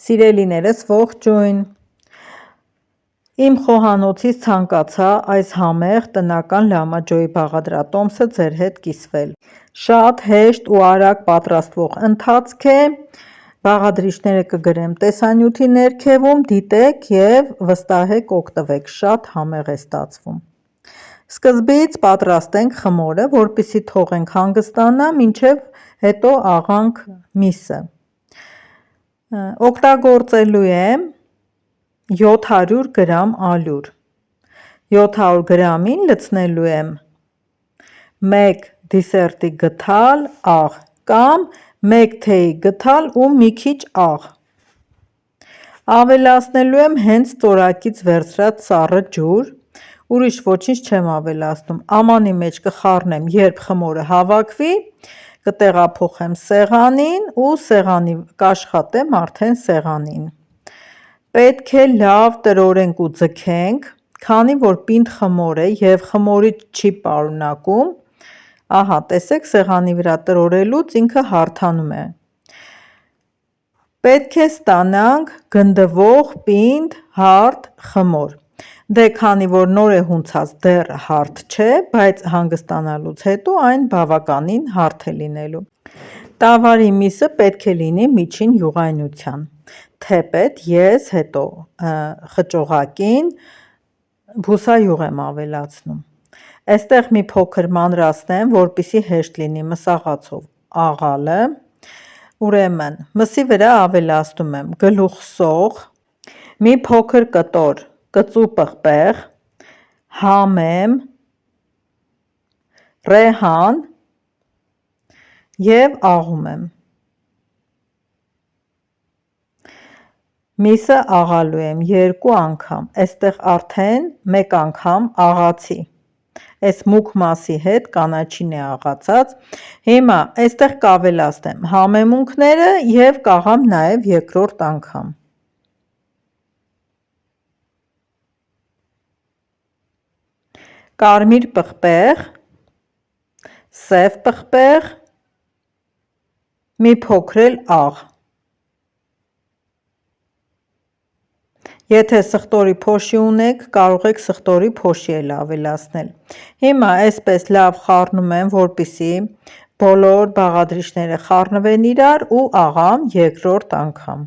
Սիրելիներս ողջույն, իմ խոհանոցից ցանկացա այս համեղ տնական լամաջոյի բաղադրատոմսը ձեր հետ կիսվել, շատ հեշտ ու արագ պատրաստվող ընթացք է, բաղադրիչները կգրեմ տեսանյութի ներքևում, դիտեք և վստահեք օգտվեք, շատ համեղ է ստացվում։ Սկզբից պատրաստենք խմորը, որպեսզի թողենք հանգստանա, մինչև հետո աղանք միսը։ Օգտագործելու եմ 700 գրամ ալյուր, 700 գրամին լցնելու եմ 1 դիսերտի գդալ աղ կամ 1 թեյի գդալ ու մի քիչ աղ, ավելացնելու եմ հենց ծորակից վերցրած սառը ջուր, ուրիշ ոչինչ չեմ ավելացնում, ամանի մեջ կխառնեմ, երբ խմորը հավաքվի, կտեղափոխեմ սեղանին ու կաշխատեմ արդեն սեղանին։ Պետք է լավ տրորենք ու ձգենք, քանի որ պինդ խմոր է և խմորի չի պարունակում, ահա տեսեք սեղանի վրա տրորելուց ինքը հարթանում է։ Պետք է ստանանք գնդվող պինդ հարթ խմոր, դե քանի որ նոր է հունցած դեռ հարթ չէ, բայց հանգստանալուց հետո այն բավականին հարթ է լինելու։ Տավարի միսը պետք է լինի միջին յուղայնության, թեպետ ես հետո խճողակին բուսայուղ եմ ավելացնում։ Այստեղ մի փոքր մանրացնեմ, որպեսզի հեշտ լինի մսաղացով աղալը, ուրեմն մսի վրա ավելացնում եմ գլուխսող, մի փոքր կտոր կծու պղպեղ, համեմ, ռեհան և աղում եմ։ Միսը աղալու եմ 2 անգամ, այստեղ արդեն 1 անգամ աղացի, այս մուգ մասի հետ կանաչին է աղացած, հիմա այստեղ կավելացնեմ համեմունքները և կաղամ նաև երկրորդ անգամ։ Կարմիր պղպեղ, սև պղպեղ, մի փոքր էլ աղ։ Եթե սխտորի փոշի ունեք, կարող եք սխտորի փոշի էլ ավելացնել։ Հիմա այսպես լավ խառնում եմ, որպեսզի բոլոր բաղադրիչները խառնվեն իրար ու աղամ երկրորդ անգամ։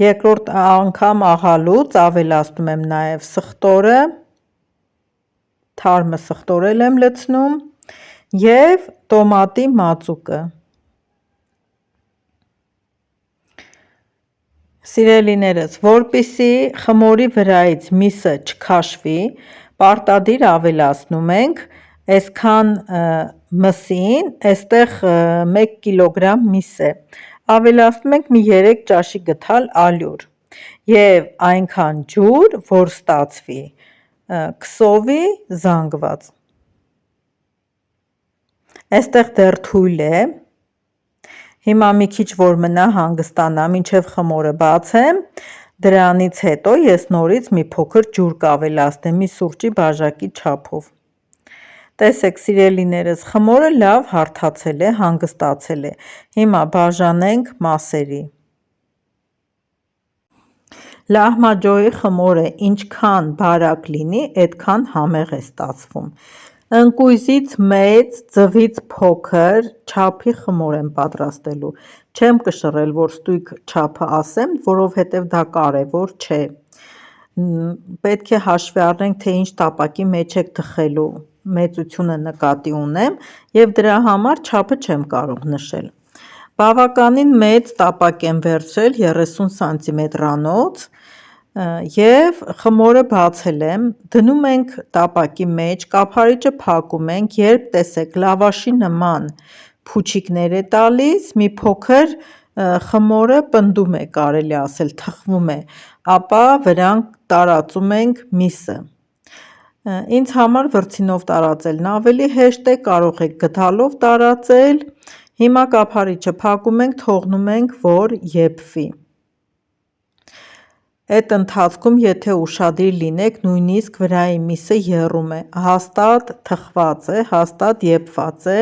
Երկրորդ անգամ աղալուց ավելացնում եմ նաև սխտորը, թարմը սխտոր էլ եմ լցնում և տոմատի մածուկը։ Սիրելիներս, որպեսզի խմորի վրայից միսը չքաշվի, պարտադիր ավելացնում ենք այսքան մսին, այստեղ 1 կգ միս է, ավելացնում ենք մի 3 ճաշի գդալ ալյուր և այնքան ջուր, որ ստացվի քսովի զանգված։ Այստեղ դեռ թույլ է, հիմա մի քիչ որ մնա հանգստանա, մինչև խմորը բացեմ, դրանից հետո ես նորից մի փոքր ջուր կավելացնեմ, մի սուրճի բաժակի չափով։ Տեսեք սիրելիներս, խմորը լավ հարթացել է, հանգստացել է, հիմա բաժանենք մասերի։ Լահմաջոյի խմորը ինչքան բարակ լինի, այդքան համեղ է ստացվում։ Ընկույզից մեծ, ձվից փոքր չափի խմոր եմ պատրաստելու, չեմ կշռել, որ ստույգ չափը ասեմ, որովհետև դա կարևոր չէ։ Պետք է հաշվի առնենք, թե ինչ տապակի մեջ եք թխելու, մեծությունը նկատի ունեմ և դրա համար չափը չեմ կարող նշել։ Բավականին մեծ տապակ եմ վերցրել 30 սանտիմետրանոց և խմորը բացել եմ, դնում ենք տապակի մեջ, կափարիչը փակում ենք, երբ տեսեք լավաշի նման փուչիկներ է տալիս, մի փոքր խմորը պնդում է, կարելի ասել, թխվում է, ապա վրան տարածում ենք միսը։ Ինձ համար վրձինով տարածելն ավելի հեշտ է, կարող եք գդալով տարածել, հիմա կափարիչը փակում ենք, թողնում ենք, որ եփվի։ Այդ ընթացքում, եթե ուշադիր լինեք, նույնիսկ վրայի միսը եռում է, հաստատ թխված է, հաստատ եփված է։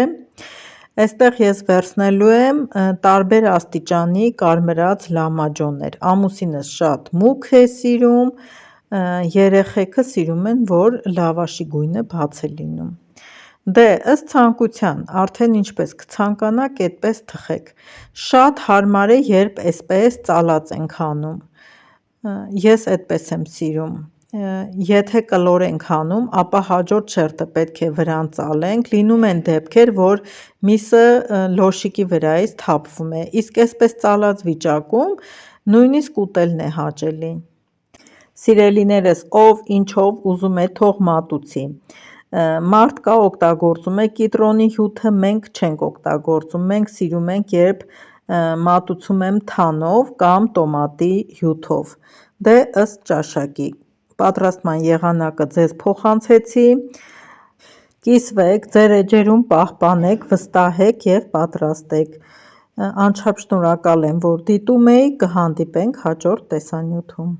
Այստեղ ես վերցնելու եմ տարբեր աստիճանի կարմրած լամաջոներ, ամուսինս շատ մուգ է սիրում, երեխեքը սիրում են, որ լավաշի գույնը բաց է լինում։ Դե ըստ ցանկության, արդեն ինչպես կցանկանաք, այդպես թխեք։ Շատ հարմար է, երբ այսպես ծալած ենք անում, ես այդպես եմ սիրում։ Եթե կլոր ենք անում, ապա հաջորդ շերտը պետք է վրան ծալենք, լինում են դեպքեր, որ միսը լոշիկի վրայից թափվում է, իսկ այսպես ծալած վիճակում նույնիսկ ուտելն է հաճելի։ Սիրելիներս, ով ինչով ուզում է թող մատուցի։ Մարդ կա օգտագործում է կիտրոնի հյութը, մենք չենք օգտագործում, մենք սիրում ենք, երբ մատուցում եմ թանով կամ տոմատի հյութով։ Դե ըստ ճաշակի։ Պատրաստման եղանակը ձեզ փոխանցեցի, կիսվեք, ձեր էջերում պահպանեք, վստահեք և պատրաստեք։ Անչափ շնորհակալ եմ, որ դիտում էիք, կհանդիպենք հաջորդ տեսանյութում։